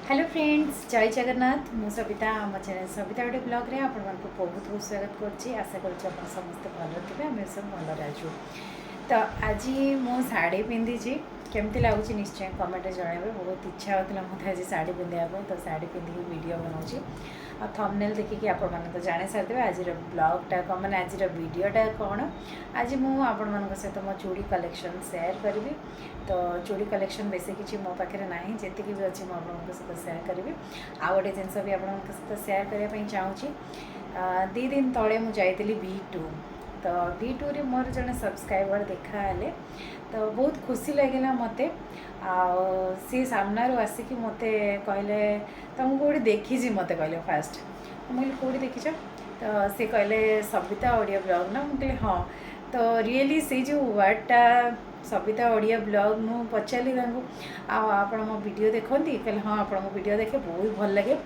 Hello friends, जय जगन्नाथ। मु सबिता आम चैनल सबिता गोटे ब्लॉग रे आपण मानक बहुत बहुत स्वागत करछि। आशा करछि आपण समस्त भल थिबे, आमे सब भल राजू। तो आज मो साड़ी पिंधि केमती लगुच निश्चय कमेंट जणाइबे। बहुत इच्छा होता मत आज साड़ी पिंधा तो साड़ी पिंधिक वीडियो बनाऊँगी। आ थंबनेल देखिए आपण मैंने तो जाने सारे आज ब्लॉगटा कौन मैंने आज वीडियोटा कौन। आज मुझे सहित मो चूड़ी कलेक्शन शेयर करी। तो चूड़ी कलेक्शन बेस किसी मो पाखे ना जी भी अच्छी मुझे सहित शेयर करी। आ गए जिनस भी आप सहित शेयर करने चाहूँगी। 2 दिन तले मुझे V2 तो V2 रे मोर जड़े सब्सक्राइबर देखाले तो बहुत खुशी लगे मत। सी सामना आसिक मत कहले तुमको कौटी देखी मत कहले फास्ट मुझे कौटी देखी तो सी कहले सबिता ओडिया ब्लॉग ना मुझे हाँ। तो रियली से जो वर्डटा सबिता ओडिया ब्लॉग मु पचारि आपण मो वीडियो देखती कहले हाँ आप वीडियो देखे बहुत भल लगे।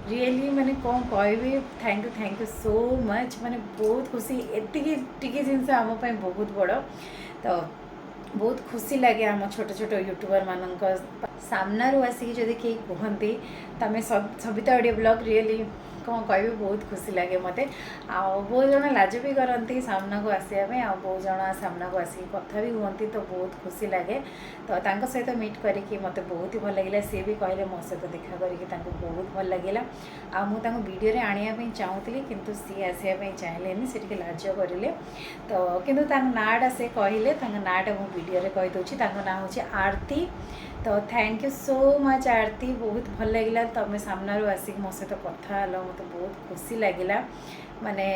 रियली मैंने कौन कह थैंक यू सो मच। माने बहुत खुशी एति जिनस आमपाई बहुत बड़। तो बहुत खुशी लगे आम छोट छोट यूट्यूबर मान सामना आसिक जदि कहीं कहती तमें सबिता ओडिया ब्लॉग रियली कौन कह बहुत खुशी लगे मत। बहुत जन लाज भी करती सामना को आसापी बहुत जन सामना को आसिक कथा भी कहती तो बहुत खुशी लगे। तो सहित मीट करके मत बहुत ही भल लगे। सी भी कहले मो सहित देखा करके बहुत भल लगे। मुझे वीडियो रे आने चाहूली किंतु सी आसापी चाहले से लाज करें। तो किंतु नाटा से कहले नाटा मुझे वीडियो रे कहीदे ना हूँ आरती। तो थैंक यू सो मच आरती, बहुत भल लगे तुम्हें सामना आसिक मो सहित कथा मत बहुत खुशी लगे। माने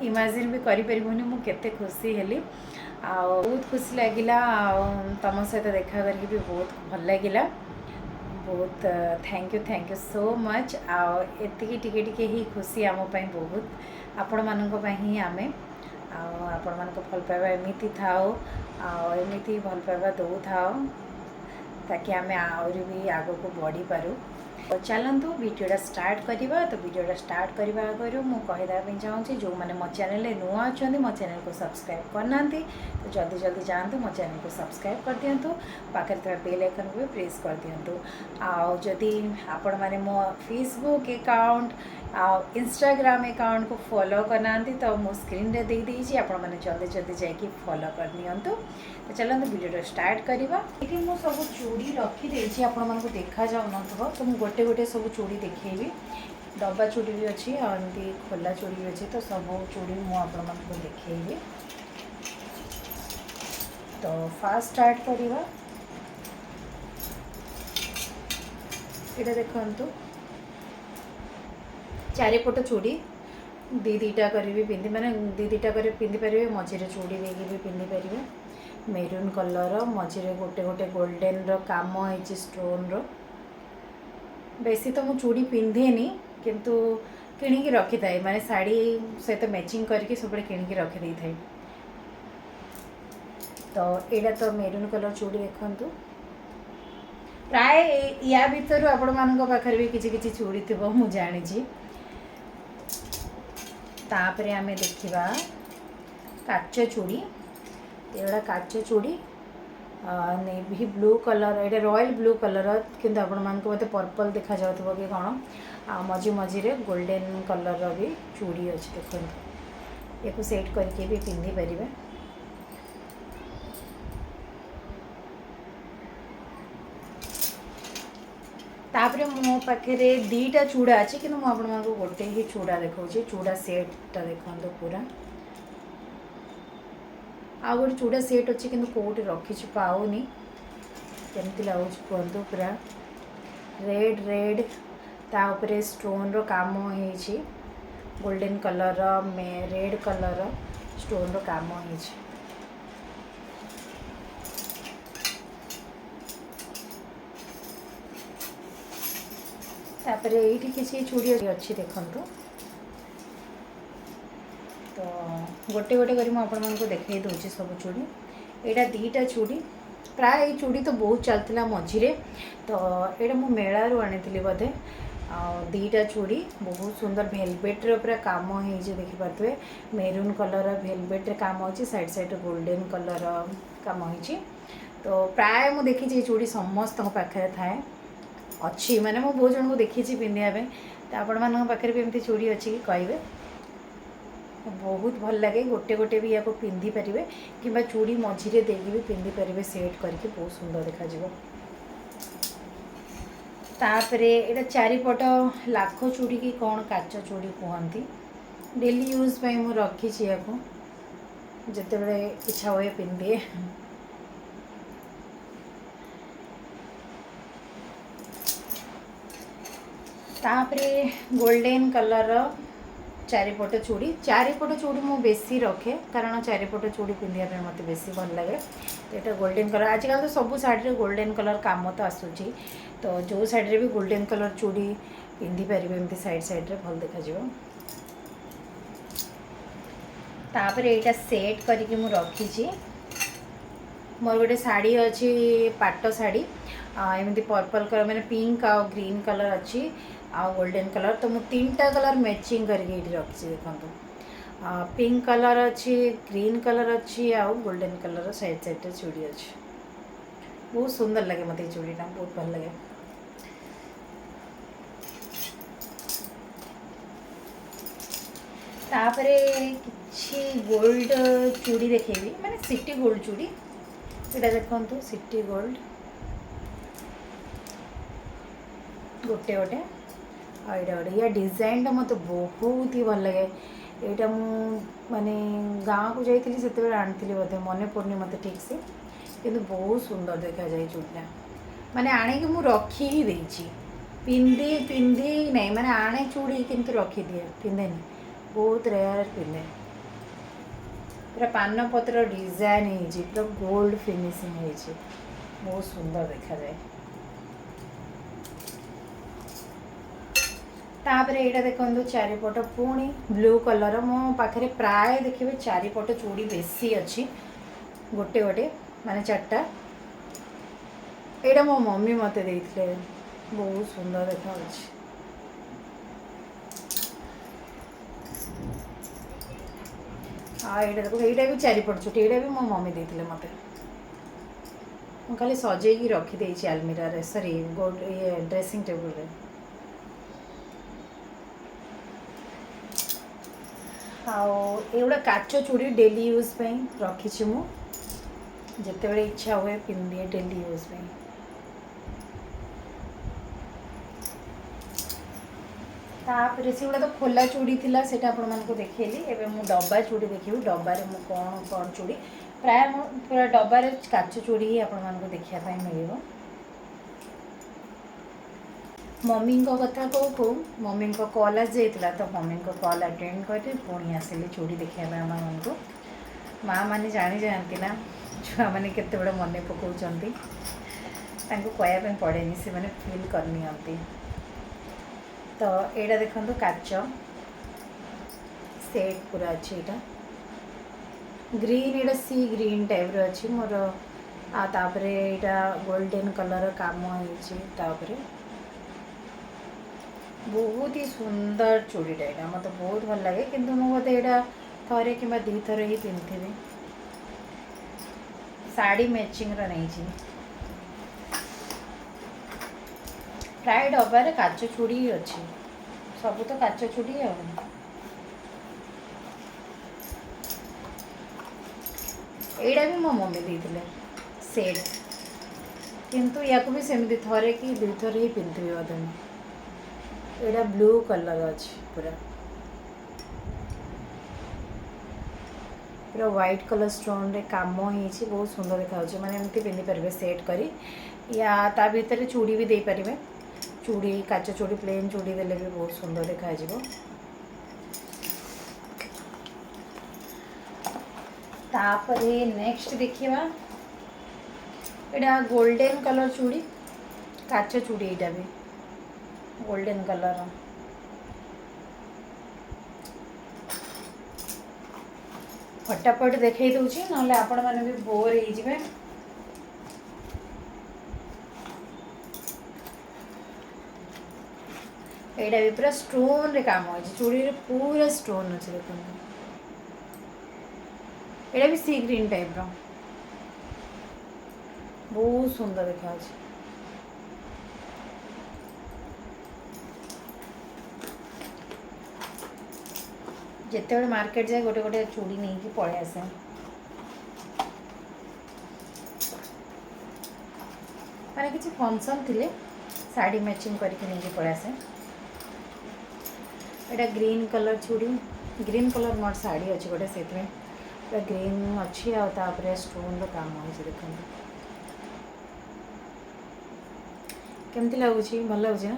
इमेजिन भी करें मुझे खुशी हेली बहुत खुशी लगे। तुम सहित देखा करके भी बहुत भल लगे। बहुत थैंक यू सो मच। आती टिके ही खुशी आमपाई बहुत आपण मानक ही आमे आपण मान भल पाइबा एमती थाओ एमती भल पाइबा दौ थाओ ताकि आमे आहरी भी आग को बढ़ी पारू। तो चलतु वीडियोटा स्टार्ट करवा। तो वीडियोटा स्टार्ट करने आगे मुझे कहीदेप चाहूँगी जो मैंने मो चैनल नुआ अच्छा मो चैनल को सब्सक्राइब करना तो जल्दी जल्दी जातु मो चैनल को सब्सक्राइब कर दिंतु। पाखे बेल आइकन को भी प्रेस कर दिंतु। आदि आपण मैंने मो फेसबुक अकाउंट इंस्टाग्राम अकाउंट को फॉलो करना तो मो स्क्रीन रे दे देइछि आपण मैंने जल्दी जल्दी जाकि फॉलो कर नियंतु। तो चलते वीडियो स्टार्ट करवा। ये मुझे सब चूड़ी रखी आपण मन को देखा जाऊन तो मुझे गोटे गोटे सब चूड़ी देखेबी। डब्बा चूड़ी भी अच्छी एमती खोला चूड़ी भी अच्छी तो सब चूड़ी मुझे देखेबी। तो फास्ट स्टार्ट करवा। ये देखु चारिपट चूड़ी दीटा करी पिंधि माने दीटा कर पिंधि पारे मझे चूड़ी देगी भी पिंधि पारे। मेरून कलर मझे गोटे गोटे गोल्डन काम है स्टोन रो। बेसी तो मुझे चूड़ी पिंधेनी किंतु किणिकी रखी थाए माने साड़ी सहित मैचिंग करके सब किणिकी रखी दे थाए। तो यहाँ तो मेरून कलर चूड़ी देखु प्राय या भीतर आपण मान पाखे भी किसी किसी चूड़ी थी मुझे जानी। तापरे आमे देखिबा काच चूड़ी। एगुड़ा काच चूड़ी नेवी ब्लू कलर ये रॉयल ब्लू कलर किंतु आपण मान को मते पर्पल देखा जाउथबो कि कोन मझी मझीरे गोल्डन कलर भी चूड़ी अच्छी देखो ये सेट करके भी पिंधि पारिबे। तापरे मो पाखे दीटा चूड़ा अच्छी कि मुझे गोटे ही चूड़ा देखा चूड़ा सेटा देखो पूरा आ गए चूड़ा सेट अच्छी कि कौटे रखी पाऊनी केमती लगुच कहतु पूरा रेड रेड ताऊपर स्टोन रो काम है गोल्डन कलर में रेड कलर स्टोन रो काम है। तापर ये किसी चूड़ी अच्छी देखु। तो गोटे गोटे कर मुझे देखई दूसरी सब चूड़ी। यहाँ दीटा चूड़ी प्राय चूड़ी तो बहुत चलता मझीरे। तो ये मुझे मेलू आनी बोधे दीटा चूड़ी बहुत सुंदर भेलवेट्रे पूरा काम हो देखिपे। मेरून कलर भेलवेट्रे काम हो साइड साइड गोल्डन कलर काम हो। तो प्राय मुझे देखी चूड़ी समस्त पाखे थाए अच्छी माने मो बहुत जन को देखी पिंधिया तो आपण मान पाखे भी एमती चूड़ी अच्छी कि कहे बहुत भल लगे गोटे गोटे भी या पिंधि पारे कि चूड़ी मझीरे देकी भी पिंधि पारे सेट करके बहुत सुंदर देखा तापरे एटा चारिपट लाख चूड़ी की कौन काच चूड़ी कहती डेली यूज पे मु रखी जिते बड़े इच्छा हुए पिंधे तापरे गोल्डन कलर चारिपट चूड़ी मु बेसी रखे कारण चारिपट चूड़ी पिंधिया मत बेसी भल लगे तो यहाँ गोल्डन कलर आजकल तो सब साड़ी गोल्डन कलर काम तो आसूची तो जो साइड भी गोल्डन कलर चूड़ी पिंधि पारे एमती साइड साइड रे भल देखा तापर यहाँ सेट करके मु रखी मोर गोटे शाड़ी अच्छी पाट शाड़ी एमती पर्पल कलर मैंने पिंक आ ग्रीन कलर अच्छी आ गोल्डन कलर तो मुझे 3टा कलर मैचिंग करके रखी देखो पिंक कलर अच्छी ग्रीन कलर अच्छी आ गोल्डन कलर साइड साइड चूड़ी अच्छी बहुत सुंदर लगे मत चूड़ीटा बहुत भल लगे तापरे किछि गोल्ड चूड़ी देखेबी माने सिटी गोल्ड चूड़ी एटा देखंतु सिटी गोल्ड गोटे गोटे आईटा गोटे या डिजाइनटा मत बहुत ही भल लगे यहाँ माने गाँव को जाइए से आनी बोधे मन पड़नी मत ठीक से किंतु बहुत सुंदर देखा जाए चूड़ीटा माने आने मु रखी ही देची पिंधि पिंधि नहीं माने आने चूड़ी किंतु रखी दिए पिंधेनी बहुत रेयर पिंधे पूरा पान पत्र डिजाइन है पूरा गोल्ड फिनिशिंग है बहुत सुंदर देखा जाए तापर यहाँ देखो चारिपट पुणी ब्लू कलर मो पाखे प्राय देखिए चारिपट चूड़ी बेसी अच्छी गोटे गोटे माने 4टा यहाँ मो मम्मी मत देते बहुत सुंदर देखा हाँ यहाँ देखो यहाँ भी चारिपट चूड़ी यहाँ भी मो मम्मी देते मत खाली सजेगी रखीदे आलमीरा सॉरी गोल्ड ये ड्रेसिंग टेबल रे आउड़ा काच चूड़ी डेली यूज पे रखी मु जिते बड़े इच्छा हुए पिंधे डेली यूज पे तापर से गुड़ा तो खोला चूड़ी थिला सेटा आपण मानको देखेली एबे मु डब्बा चूड़ी देखिबी डब्बारे मु कौन कौन चूड़ी प्राय मु पूरा डब्बारे काच चूड़ी ही आपण मानको देखिया पाई मिलिबो मम्मी को कथा कहू मम्मी को कॉल आ जाइला तो मम्मी को कॉल अटेंड कर पुणी आसिली चूड़ी देखा माँ मान को माँ मैंने जानी जाती ना छुआ मैंने केते बड़े मन पकाउछंती तांको कहया पड़ेनी से मैंने फील करनी तो यहाँ देखो काच सेट पूरा अच्छी यहाँ ग्रीन यहाँ सी ग्रीन टाइप अच्छी मोर आपर यहाँ गोल्डन कलर काम होपर बहुत ही सुंदर चूड़ीटा यहाँ मत बहुत भल लगे किंतु मुझे यहाँ थे कि 2 थर ही पिंधि साड़ी मैचिंग नहीं प्राय डब्बार काच चूड़ी ही अच्छी सब तो काच चूड़ी एड़ा भी मो मम्मी देते सेट किंतु या भी सेमती थे कि 2 थर ही पिंधि बोधे एड़ा ब्लू कलर अच्छी पूरा पूरा व्हाइट कलर स्टोन रे काम होइछि बहुत सुंदर देखा माने एमती पिंधि पारे सेट करी या ता भीतर चूड़ी भी दे पारे चूड़ी काच चूड़ी प्लेन चूड़ी देले भी बहुत सुंदर देखा जिवो तापरे नेक्स्ट देखिबा एड़ा गोल्डन कलर चूड़ी काच चूड़ी एटा भी गोल्डन कलर फटाफट देखई दूची नले आपण माने भी बोर हो जिवे एटा भी पूरा स्टोन रे काम होई चूड़ी रे पूरा स्टोन अछि देखो एटा भी सी ग्रीन टाइप रो बहुत सुंदर देखा अछि ଯେତେବେଳେ ମାର୍କେଟ ଯାଏ ଗୋଟେ ଗୋଟେ ଚୁଡ଼ି ନେଇକି ପଳେଇ ଆସେ। ମାନେ କିଛି ଫଙ୍କସନ୍ ଥିଲେ ଶାଢ଼ୀ ମ୍ୟାଚିଂ କରିକି ନେଇକି ପଳେଇ ଆସେ। ଏଇଟା ଗ୍ରୀନ୍ କଲର୍ ଚୁଡ଼ି, ଗ୍ରୀନ୍ କଲର୍ ମୋର ଶାଢ଼ୀ ଅଛି ଗୋଟେ, ସେଇଥିପାଇଁ ପୁରା ଗ୍ରୀନ୍ ଅଛି ଆଉ ତାପରେ ଷ୍ଟୋନ୍ର କାମ ହେଇଛି ଦେଖନ୍ତୁ। କେମିତି ଲାଗୁଛି? ଭଲ ଲାଗୁଛି ନା?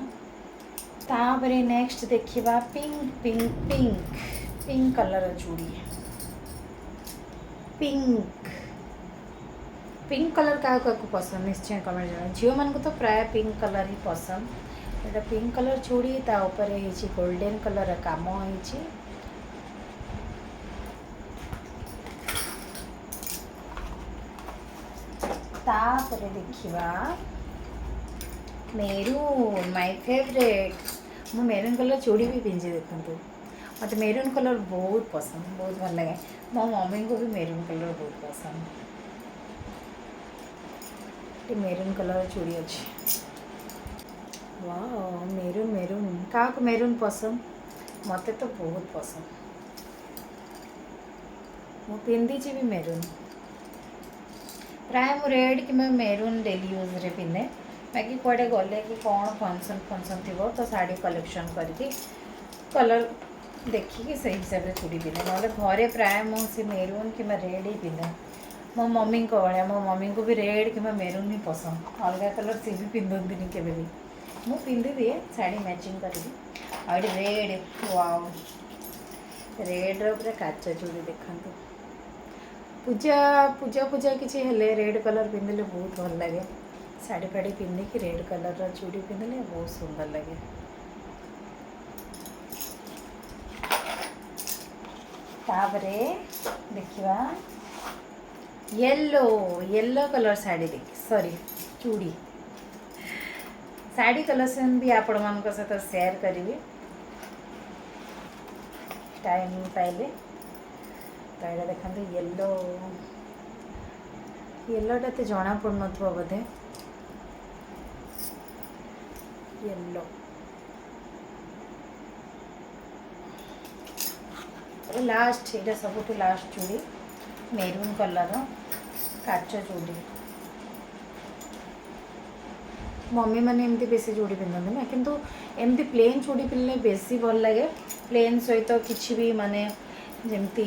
ତାପରେ ନେକ୍ସଟ ଦେଖିବା ପିଙ୍କ କଲର୍ ଚୁଡ଼ି। ପିଙ୍କ କଲର୍ କାହାକୁ କାହାକୁ ପସନ୍ଦ ନିଶ୍ଚୟ କମେଣ୍ଟ ଜଣାଅ। ଝିଅମାନଙ୍କୁ ତ ପ୍ରାୟ ପିଙ୍କ କଲର୍ ହିଁ ପସନ୍ଦ। ଏଇଟା ପିଙ୍କ କଲର୍ ଚୁଡ଼ି, ତା ଉପରେ ହେଇଛି ଗୋଲ୍ଡେନ୍ କଲର୍ କାମ ହେଇଛି। ତାପରେ ଦେଖିବା ମେରୁନ୍, ମାଇ ଫେଭରେଟ୍। ମୁଁ ମେରୁନ୍ କଲର୍ ଚୁଡ଼ି ବି ପିନ୍ଧି ଦେଖନ୍ତୁ। ମୋତେ ମେରୁନ୍ କଲର୍ ବହୁତ ପସନ୍ଦ, ବହୁତ ଭଲ ଲାଗେ। ମୋ ମମିଙ୍କୁ ବି ମେରୁନ୍ କଲର୍ ବହୁତ ପସନ୍ଦ। ମେରୁନ୍ କଲର୍ ଚୁଡ଼ି ଅଛି। ୱାଓ, ମେରୁନ୍ କାହାକୁ ମେରୁନ୍ ପସନ୍ଦ? ମୋତେ ତ ବହୁତ ପସନ୍ଦ। ମୁଁ ପିନ୍ଧିଛି ବି ମେରୁନ୍। ପ୍ରାୟ ମୁଁ ରେଡ୍ କିମ୍ବା ମେରୁନ୍ ଡେଲି ୟୁଜ୍ରେ ପିନ୍ଧେ। ବାକି କୁଆଡ଼େ ଗଲେ କି କ'ଣ ଫଙ୍କସନ୍ ଥିବ ତ ଶାଢ଼ୀ କଲେକ୍ସନ୍ କରିକି କଲର୍ ଦେଖିକି ସେଇ ହିସାବରେ ଚୁଡ଼ି ପିନ୍ଧେ। ନହେଲେ ଘରେ ପ୍ରାୟ ମୁଁ ସେ ମେରୁନ୍ କିମ୍ବା ରେଡ୍ ହିଁ ପିନ୍ଧେ। ମୋ ମମିଙ୍କ ଭଳିଆ, ମୋ ମମିଙ୍କୁ ବି ରେଡ୍ କିମ୍ବା ମେରୁନ୍ ହିଁ ପସନ୍ଦ। ଅଲଗା କଲର୍ ସିଏ ବି ପିନ୍ଧନ୍ତିନି କେବେ ବି। ମୁଁ ପିନ୍ଧିଦିଏ ଶାଢ଼ୀ ମ୍ୟାଚିଂ କରିକି। ଆଉ ଏଠି ରେଡ୍, ୱାଓ, ରେଡ୍ର ପୁରା କାଚ ଚୁଡ଼ି ଦେଖନ୍ତୁ। ପୂଜା କିଛି ହେଲେ ରେଡ୍ କଲର୍ ପିନ୍ଧିଲେ ବହୁତ ଭଲ ଲାଗେ। ଶାଢ଼ୀ ଫାଢ଼ୀ ପିନ୍ଧିକି ରେଡ୍ କଲର୍ର ଚୁଡ଼ି ପିନ୍ଧିଲେ ବହୁତ ସୁନ୍ଦର ଲାଗେ। ତାପରେ ଦେଖିବା ୟେଲୋ କଲର୍ ଶାଢ଼ୀ ଚୁଡ଼ି। ଶାଢ଼ୀ କଲେକ୍ସନ୍ ବି ଆପଣମାନଙ୍କ ସହିତ ସେୟାର କରିବି ଟାଇମ୍ ପାଇଲେ। ତ ଏଇଟା ଦେଖନ୍ତୁ ୟେଲୋଟା ଏତେ ଜଣା ପଡ଼ୁନଥିବ ବୋଧେ। ୟେଲୋ ଲାଷ୍ଟ, ଏଇଟା ସବୁଠୁ ଲାଷ୍ଟ ଚୁଡ଼ି, ମେରୁନ୍ କଲର୍ କାଚ ଚୁଡ଼ି। ମମି ମାନେ ଏମିତି ବେଶୀ ଚୁଡ଼ି ପିନ୍ଧନ୍ତି ନା, କିନ୍ତୁ ଏମିତି ପ୍ଲେନ୍ ଚୁଡ଼ି ପିନ୍ଧିଲେ ବେଶୀ ଭଲ ଲାଗେ। ପ୍ଲେନ୍ ସହିତ କିଛି ବି ମାନେ ଯେମିତି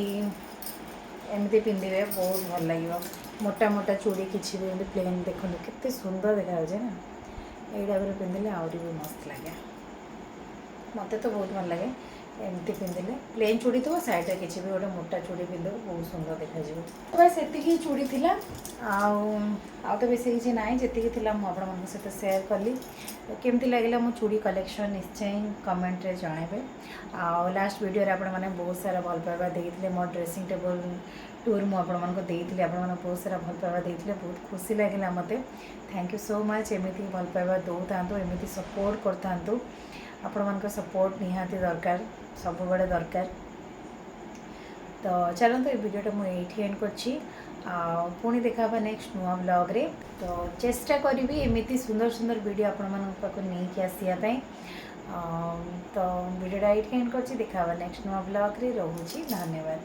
ଏମିତି ପିନ୍ଧିବେ ବହୁତ ଭଲ ଲାଗିବ। ମୋଟା ମୋଟା ଚୁଡ଼ି କିଛି ବି ଏମିତି ପ୍ଲେନ୍ ଦେଖନ୍ତୁ କେତେ ସୁନ୍ଦର ଦେଖାଯାଉଛି ନା। ଏଇଟା ଉପରେ ପିନ୍ଧିଲେ ଆହୁରି ବି ମସ୍ତ ଲାଗେ। ମୋତେ ତ ବହୁତ ଭଲ ଲାଗେ ଏମିତି ପିନ୍ଧିଲେ। ପ୍ଲେନ୍ ଚୁଡ଼ି ଥିବ, ସାଇଡ଼୍ରେ କିଛି ବି ଗୋଟେ ମୋଟା ଚୁଡ଼ି ପିନ୍ଧିବ, ବହୁତ ସୁନ୍ଦର ଦେଖାଯିବ। ବାସ୍ ସେତିକି ଚୁଡ଼ି ଥିଲା, ଆଉ ତ ବେଶୀ କିଛି ନାହିଁ। ଯେତିକି ଥିଲା ମୁଁ ଆପଣମାନଙ୍କ ସହିତ ସେୟାର କଲି। ତ କେମିତି ଲାଗିଲା ମୋ ଚୁଡ଼ି କଲେକ୍ସନ୍ ନିଶ୍ଚୟ କମେଣ୍ଟରେ ଜଣାଇବେ। ଆଉ ଲାଷ୍ଟ ଭିଡ଼ିଓରେ ଆପଣମାନେ ବହୁତ ସାରା ଭଲ ପାଇବା ଦେଇଥିଲେ। ମୋ ଡ୍ରେସିଂ ଟେବୁଲ୍ ଟୁର୍ ମୁଁ ଆପଣମାନଙ୍କୁ ଦେଇଥିଲି, ଆପଣମାନେ ବହୁତ ସାରା ଭଲ ପାଇବା ଦେଇଥିଲେ, ବହୁତ ଖୁସି ଲାଗିଲା ମୋତେ। Thank you so much. ଏମିତି ଭଲ ପାଇବା ଦେଉଥାନ୍ତୁ, ଏମିତି ସପୋର୍ଟ କରିଥାନ୍ତୁ। ଆପଣମାନଙ୍କ ସପୋର୍ଟ ନିହାତି ଦରକାର, ସବୁବେଳେ ଦରକାର। ତ ଚାଲନ୍ତୁ ଏ ଭିଡ଼ିଓଟା ମୁଁ ଏଇଠି ଏଣ୍ଡ କରିଛି। ଆଉ ପୁଣି ଦେଖା ହେବା ନେକ୍ସଟ ନୂଆ ବ୍ଲଗ୍ରେ। ତ ଚେଷ୍ଟା କରିବି ଏମିତି ସୁନ୍ଦର ସୁନ୍ଦର ଭିଡ଼ିଓ ଆପଣମାନଙ୍କ ପାଖକୁ ନେଇକି ଆସିବା ପାଇଁ। ତ ଭିଡ଼ିଓଟା ଏଇଠି ଏଣ୍ଡ କରିଛି। ଦେଖା ହେବା ନେକ୍ସଟ ନୂଆ ବ୍ଲଗ୍ରେ। ରହୁଛି, ଧନ୍ୟବାଦ।